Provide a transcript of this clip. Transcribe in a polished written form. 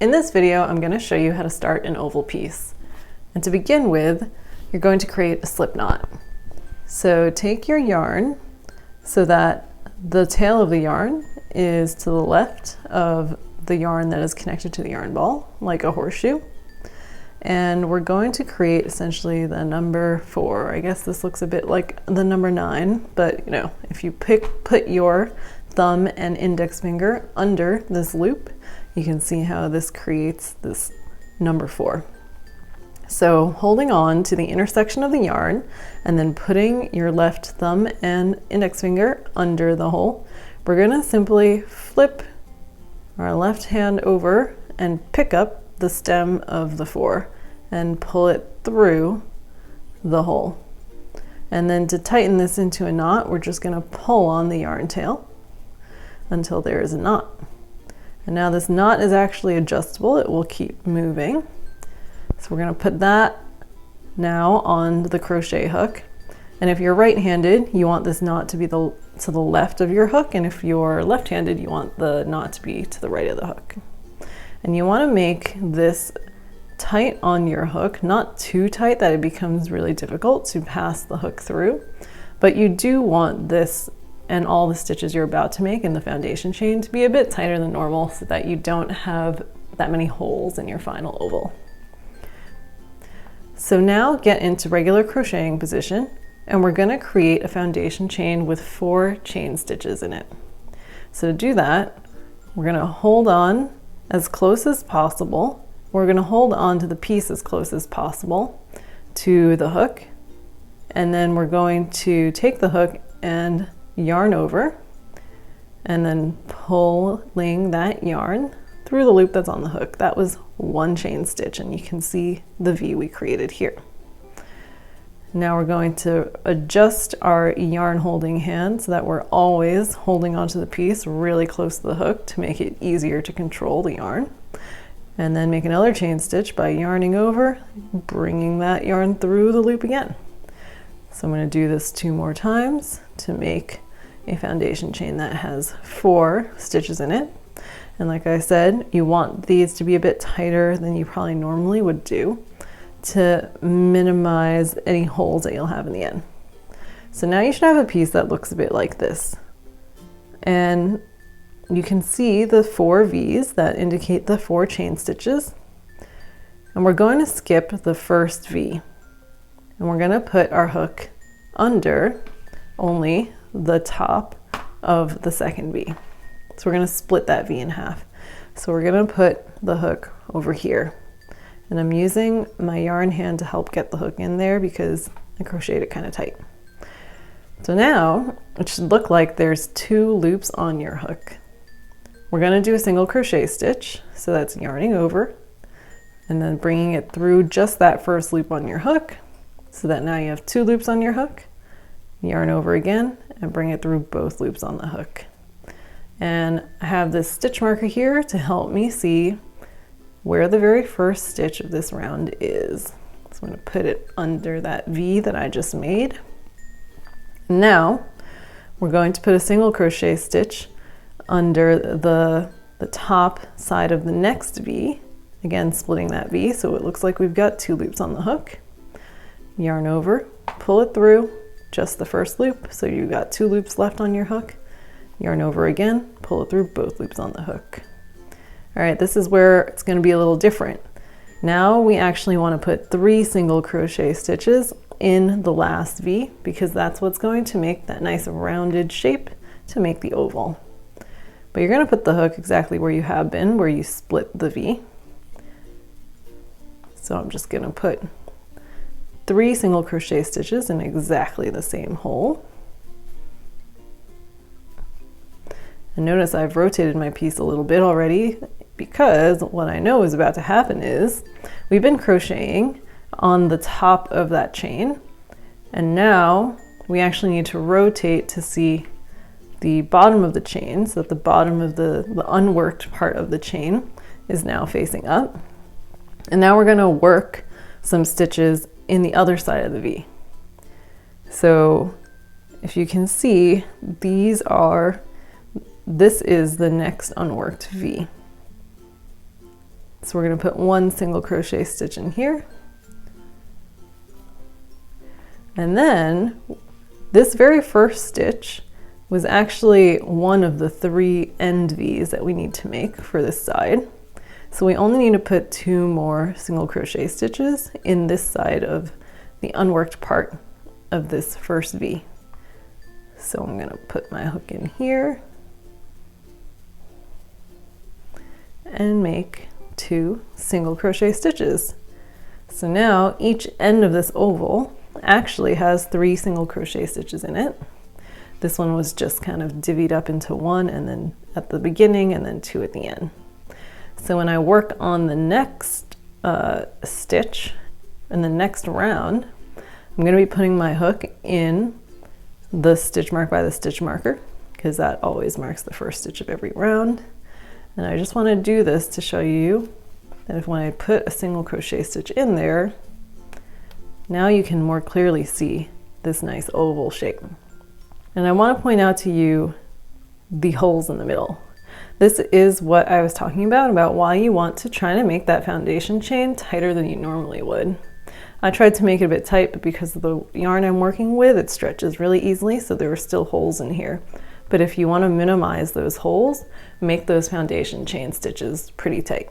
In this video, I'm going to show you how to start an oval piece. And to begin with, you're going to create a slip knot. So take your yarn so that the tail of the yarn is to the left of the yarn that is connected to the yarn ball, like a horseshoe. And we're going to create essentially the number 4. I guess this looks a bit like the number 9, but you know, if you put your thumb and index finger under this loop, you can see how this creates this number 4. So holding on to the intersection of the yarn and then putting your left thumb and index finger under the hole, we're going to simply flip our left hand over and pick up the stem of the 4 and pull it through the hole. And then to tighten this into a knot, we're just going to pull on the yarn tail until there is a knot. And now this knot is actually adjustable. It will keep moving. So we're going to put that now on the crochet hook. And if you're right-handed, you want this knot to be to the left of your hook. And if you're left-handed, you want the knot to be to the right of the hook. And you want to make this tight on your hook, not too tight that it becomes really difficult to pass the hook through, but you do want this and all the stitches you're about to make in the foundation chain to be a bit tighter than normal so that you don't have that many holes in your final oval. So now get into regular crocheting position, and we're going to create a foundation chain with 4 chain stitches in it. So to do that, we're going to hold on as close as possible. We're going to hold on to the piece as close as possible to the hook, and then we're going to take the hook and yarn over and then pulling that yarn through the loop that's on the hook. That was 1 chain stitch, and you can see the V we created here. Now we're going to adjust our yarn holding hand so that we're always holding onto the piece really close to the hook to make it easier to control the yarn. And then make another chain stitch by yarning over, bringing that yarn through the loop again. So I'm going to do this 2 more times to make a foundation chain that has 4 stitches in it. And like I said, you want these to be a bit tighter than you probably normally would do to minimize any holes that you'll have in the end. So now you should have a piece that looks a bit like this. And you can see the 4 V's that indicate the 4 chain stitches. And we're going to skip the first V. And we're going to put our hook under only the top of the second V. So we're going to split that V in half. So we're going to put the hook over here. And I'm using my yarn hand to help get the hook in there because I crocheted it kind of tight. So now it should look like there's 2 loops on your hook. We're going to do a single crochet stitch. So that's yarning over and then bringing it through just that first loop on your hook, so that now you have 2 loops on your hook. Yarn over again and bring it through both loops on the hook. And I have this stitch marker here to help me see where the very first stitch of this round is. So I'm going to put it under that V that I just made. Now we're going to put a single crochet stitch under the top side of the next V, again splitting that V so it looks like we've got 2 loops on the hook. Yarn over, pull it through just the first loop, so you've got 2 loops left on your hook. Yarn over again, pull it through both loops on the hook. All right, this is where it's going to be a little different. Now we actually want to put 3 single crochet stitches in the last V because that's what's going to make that nice rounded shape to make the oval. But you're going to put the hook exactly where you have been, where you split the V. So I'm just going to put 3 single crochet stitches in exactly the same hole. And notice I've rotated my piece a little bit already because what I know is about to happen is we've been crocheting on the top of that chain, and now we actually need to rotate to see the bottom of the chain, so that the bottom of the unworked part of the chain is now facing up. And now we're going to work some stitches in the other side of the V. So if you can see, this is the next unworked V. So we're going to put one single crochet stitch in here. And then this very first stitch was actually one of the 3 end V's that we need to make for this side. So we only need to put 2 more single crochet stitches in this side of the unworked part of this first V. So I'm going to put my hook in here and make 2 single crochet stitches. So now each end of this oval actually has 3 single crochet stitches in it. This one was just kind of divvied up into 1 and then at the beginning and then 2 at the end. So when I work on the next stitch in the next round, I'm going to be putting my hook in the stitch mark by the stitch marker, because that always marks the first stitch of every round. And I just want to do this to show you that if when I put a single crochet stitch in there, now you can more clearly see this nice oval shape. And I want to point out to you the holes in the middle. This is what I was talking about why you want to try to make that foundation chain tighter than you normally would. I tried to make it a bit tight, but because of the yarn I'm working with, it stretches really easily, so there are still holes in here. But if you want to minimize those holes, make those foundation chain stitches pretty tight.